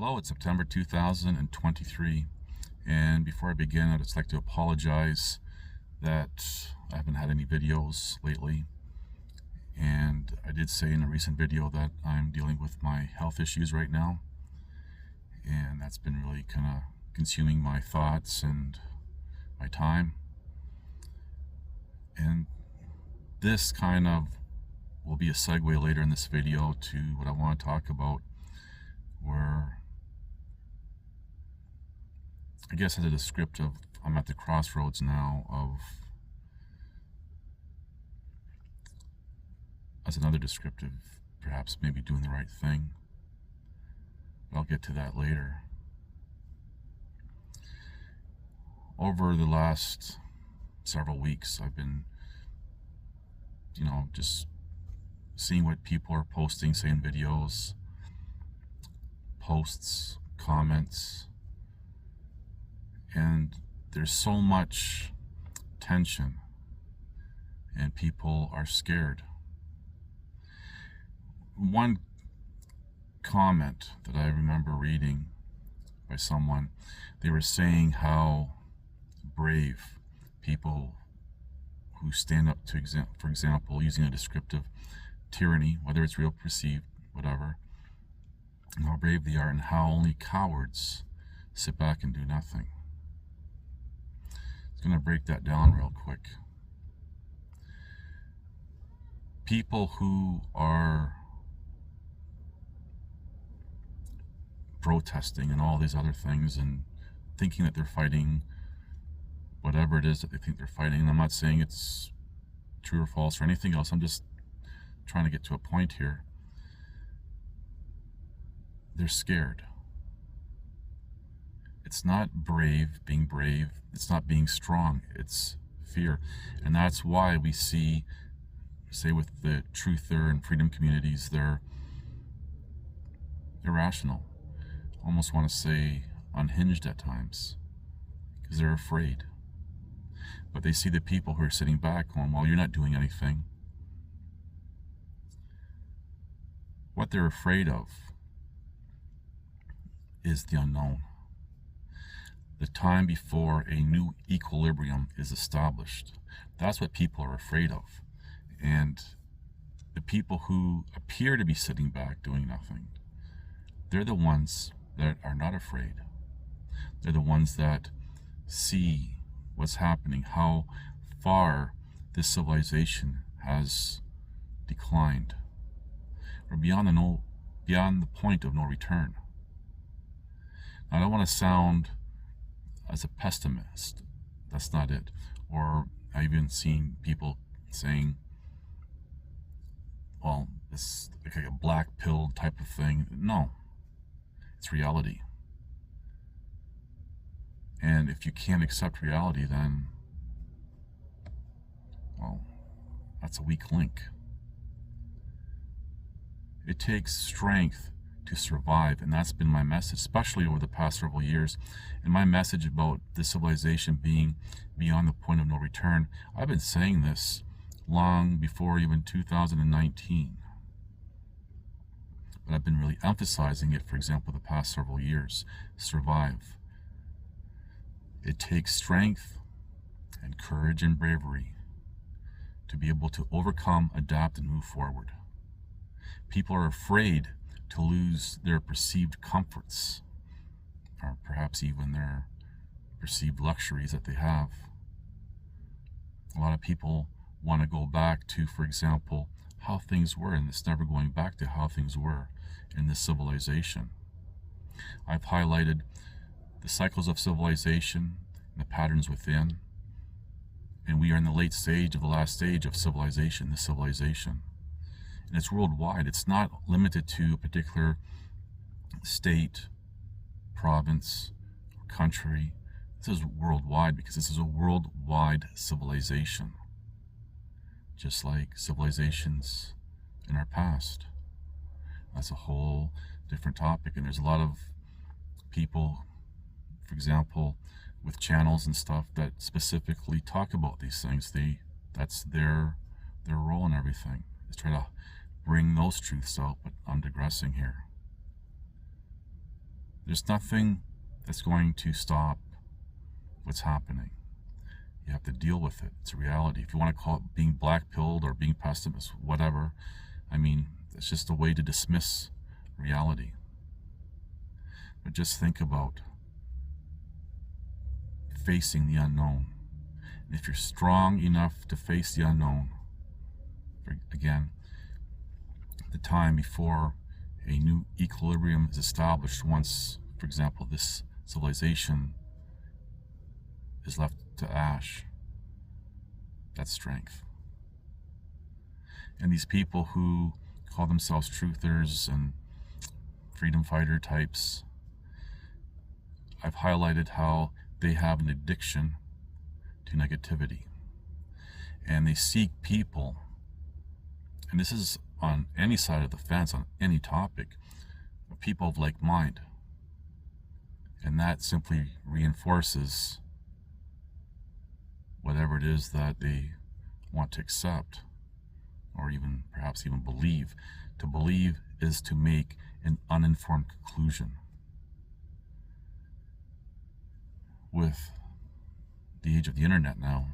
Hello, it's September 2023, and before I begin, I'd just like to apologize that I haven't had any videos lately. And I did say in a recent video that I'm dealing with my health issues right now, and that's been really kind of consuming my thoughts and my time. And this kind of will be a segue later in this video to what I want to talk about, where I guess as a descriptive, I'm at the crossroads now of, as another descriptive, perhaps maybe doing the right thing. But I'll get to that later. Over the last several weeks, I've been, just seeing what people are posting, saying videos, posts, comments, and there's so much tension and people are scared. One comment that I remember reading by someone, they were saying how brave people who stand up to, for example, using a descriptive, tyranny, whether it's real, perceived, whatever, and how brave they are, and how only cowards sit back and do nothing. I'm going to break that down real quick. People who are protesting and all these other things and thinking that they're fighting whatever it is that they think they're fighting, and I'm not saying it's true or false or anything else, I'm just trying to get to a point here. They're scared. It's not being brave, it's not being strong, it's fear. And that's why we see, say with the truther and freedom communities, they're irrational. Almost want to say unhinged at times, because they're afraid. But they see the people who are sitting back going, well, you're not doing anything. What they're afraid of is the unknown. The time before a new equilibrium is established. That's what people are afraid of. And the people who appear to be sitting back doing nothing, they're the ones that are not afraid. They're the ones that see what's happening, how far this civilization has declined. We're beyond the point of no return. Now, I don't want to sound as a pessimist. That's not it. Or I've even seen people saying, well, it's like a black pill type of thing. No, it's reality. And if you can't accept reality, then, well, that's a weak link. It takes strength to survive, and that's been my message, especially over the past several years. And my message about the civilization being beyond the point of no return, I've been saying this long before even 2019. But I've been really emphasizing it, for example, the past several years. Survive. It takes strength and courage and bravery to be able to overcome, adapt, and move forward. People are afraid to lose their perceived comforts, or perhaps even their perceived luxuries that they have. A lot of people want to go back to, for example, how things were, and it's never going back to how things were in this civilization. I've highlighted the cycles of civilization and the patterns within, and we are in the late stage of the last stage of civilization, this civilization. And it's worldwide. It's not limited to a particular state, province, or country. This is worldwide, because this is a worldwide civilization, just like civilizations in our past. That's a whole different topic, and there's a lot of people, for example, with channels and stuff that specifically talk about these things. That's their role in everything, is try to bring those truths out, but I'm digressing here. There's nothing that's going to stop what's happening. You have to deal with it. It's a reality. If you want to call it being black-pilled or being pessimist, whatever, I mean, it's just a way to dismiss reality. But just think about facing the unknown. And if you're strong enough to face the unknown, again, the time before a new equilibrium is established, once, for example, this civilization is left to ash, that's strength. And these people who call themselves truthers and freedom fighter types, I've highlighted how they have an addiction to negativity. And they seek people, and this is on any side of the fence, on any topic, people of like mind. And that simply reinforces whatever it is that they want to accept, or even perhaps even believe. To believe is to make an uninformed conclusion. With the age of the internet now,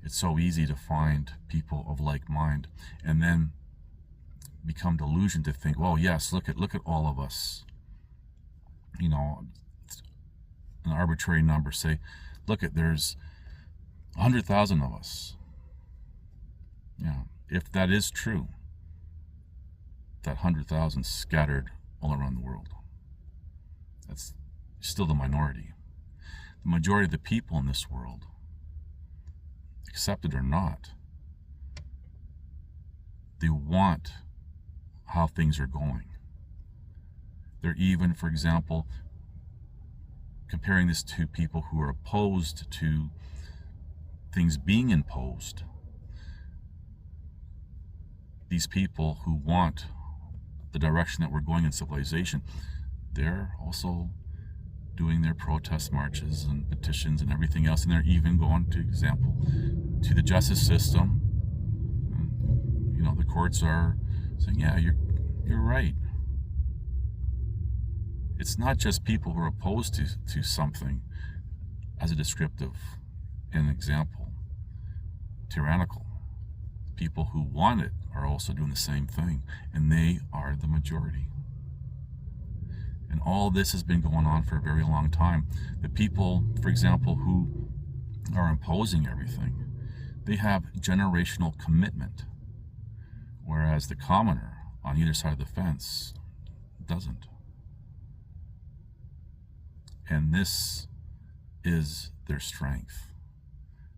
it's so easy to find people of like mind and then become delusioned to think, well, yes, look at all of us. You know, an arbitrary number, say, look at, there's 100,000 of us. Yeah, if that is true, that 100,000 scattered all around the world, that's still the minority. The majority of the people in this world, accept it or not, they want how things are going. They're even, for example, comparing this to people who are opposed to things being imposed. These people who want the direction that we're going in civilization, they're also doing their protest marches and petitions and everything else, and they're even going, to example, to the justice system. And, you know, the courts are saying, yeah, you're right. It's not just people who are opposed to something as a descriptive, an example, tyrannical. People who want it are also doing the same thing, and they are the majority. And all this has been going on for a very long time. The people, for example, who are imposing everything, they have generational commitment, whereas the commoner on either side of the fence doesn't. And this is their strength.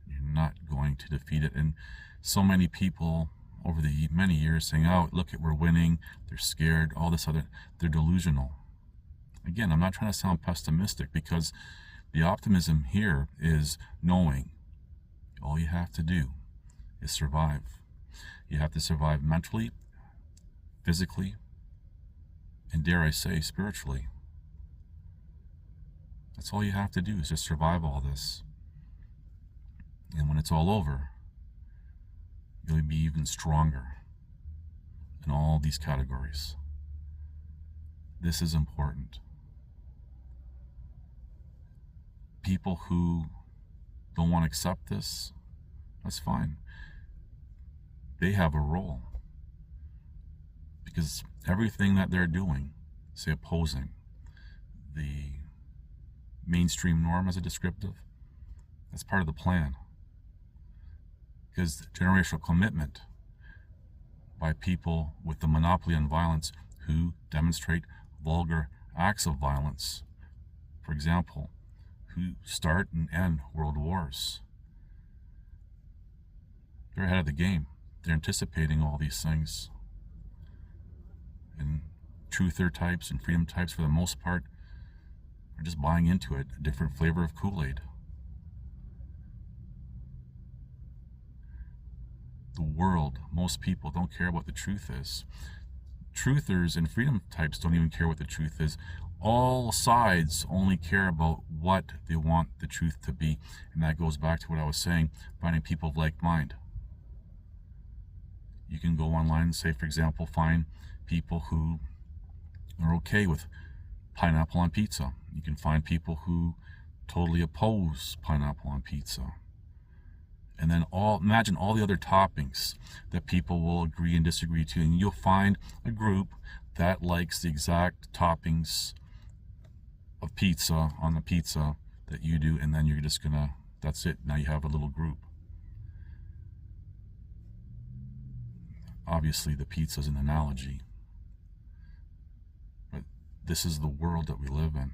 You're not going to defeat it. And so many people over the many years saying, oh, look, we're winning, they're scared, all this other, they're delusional. Again, I'm not trying to sound pessimistic, because the optimism here is knowing all you have to do is survive. You have to survive mentally, physically, and dare I say, spiritually. That's all you have to do, is just survive all this. And when it's all over, you'll be even stronger in all these categories. This is important. People who don't want to accept this, that's fine. They have a role. Because everything that they're doing, say opposing the mainstream norm as a descriptive, that's part of the plan. Because generational commitment by people with the monopoly on violence who demonstrate vulgar acts of violence, for example, who start and end world wars. They're ahead of the game. They're anticipating all these things. And truther types and freedom types, for the most part, are just buying into it, a different flavor of Kool-Aid. The world, most people don't care what the truth is. Truthers and freedom types don't even care what the truth is. All sides only care about what they want the truth to be. And that goes back to what I was saying, finding people of like mind. You can go online and say, for example, find people who are okay with pineapple on pizza. You can find people who totally oppose pineapple on pizza. And then imagine all the other toppings that people will agree and disagree to. And you'll find a group that likes the exact toppings of pizza on the pizza that you do, and then you're just gonna, that's it. Now you have a little group. Obviously the pizza is an analogy, but this is the world that we live in.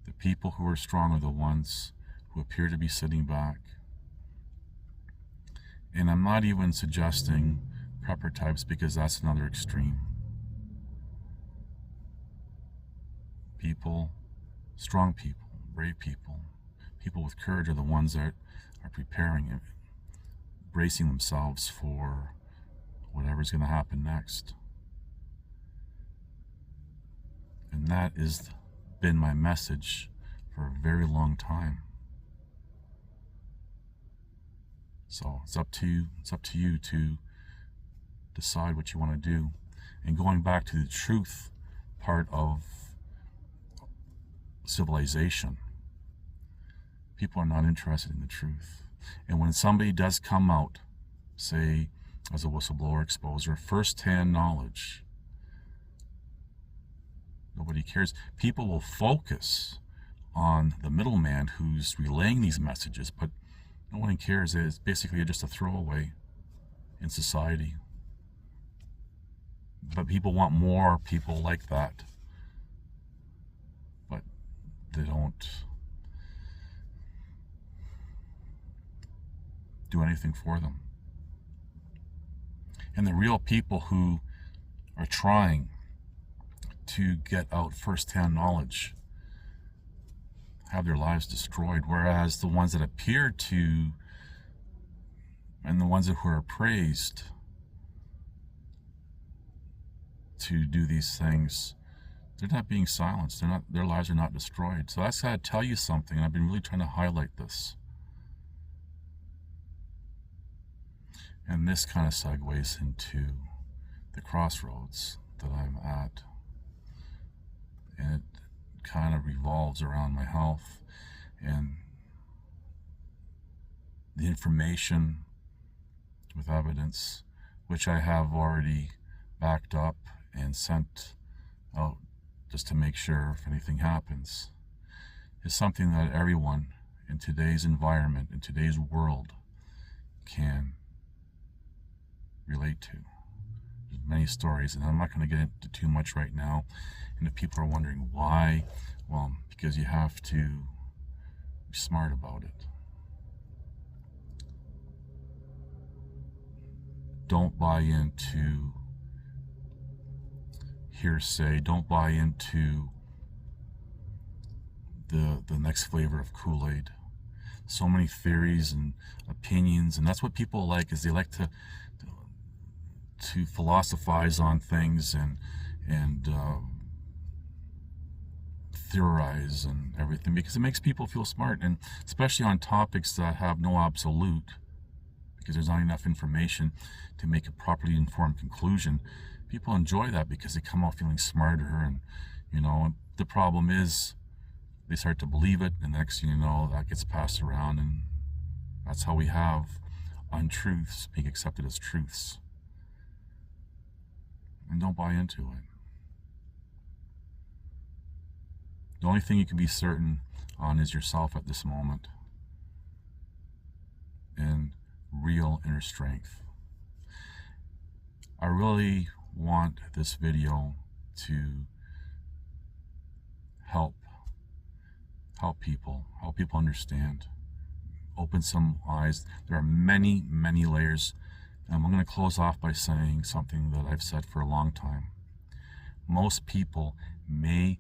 The people who are strong are the ones who appear to be sitting back. And I'm not even suggesting prepper types, because that's another extreme. People, strong people, brave people, people with courage are the ones that are preparing and bracing themselves for whatever's going to happen next. And that has been my message for a very long time. So it's up to you to decide what you want to do. And going back to the truth part of civilization, people are not interested in the truth. And when somebody does come out, say as a whistleblower exposer, first-hand knowledge, nobody cares. People will focus on the middleman who's relaying these messages, but no one cares. It's basically just a throwaway in society. But people want more people like that. But they don't do anything for them. And the real people who are trying to get out first-hand knowledge have their lives destroyed, whereas the ones that appear to, and the ones who are praised to do these things, they're not being silenced. Their lives are not destroyed. So that's got to tell you something, and I've been really trying to highlight this. And this kind of segues into the crossroads that I'm at. And it kind of revolves around my health and the information with evidence, which I have already backed up and sent out just to make sure if anything happens, is something that everyone in today's environment, in today's world, can relate to. There's many stories, and I'm not going to get into too much right now. And if people are wondering why, well, because you have to be smart about it. Don't buy into hearsay. Don't buy into the next flavor of Kool-Aid. So many theories and opinions, and that's what people like, is they like to philosophize on things and theorize and everything, because it makes people feel smart, and especially on topics that have no absolute, because there's not enough information to make a properly informed conclusion. People enjoy that because they come out feeling smarter, and the problem is they start to believe it, and the next thing you know, that gets passed around, and that's how we have untruths being accepted as truths. And don't buy into it. The only thing you can be certain on is yourself at this moment, and real inner strength. I really want this video to help people understand, open some eyes. There are many, many layers. And I'm going to close off by saying something that I've said for a long time. Most people may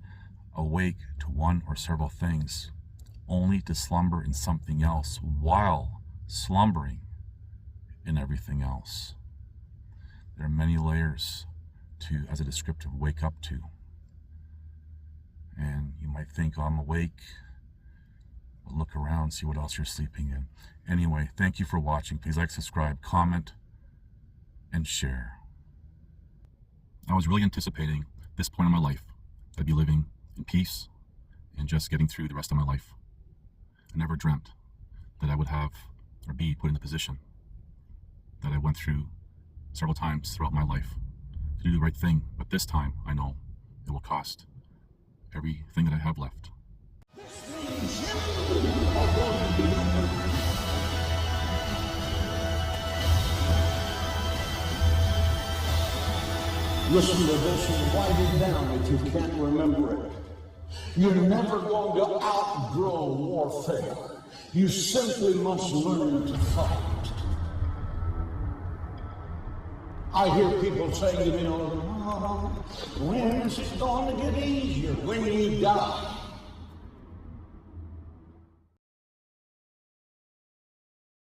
awake to one or several things, only to slumber in something else while slumbering in everything else. There are many layers to, as a descriptive, wake up to. And you might think, oh, I'm awake, but look around, see what else you're sleeping in. Anyway, thank you for watching. Please like, subscribe, comment, and share. I was really anticipating this point in my life, I'd be living in peace and just getting through the rest of my life. I never dreamt that I would have or be put in the position that I went through several times throughout my life to do the right thing. But this time, I know it will cost everything that I have left. Listen to this and write it down if you can't remember it. You're never going to outgrow warfare. You simply must learn to fight. I hear people say, when is it going to get easier? When you die.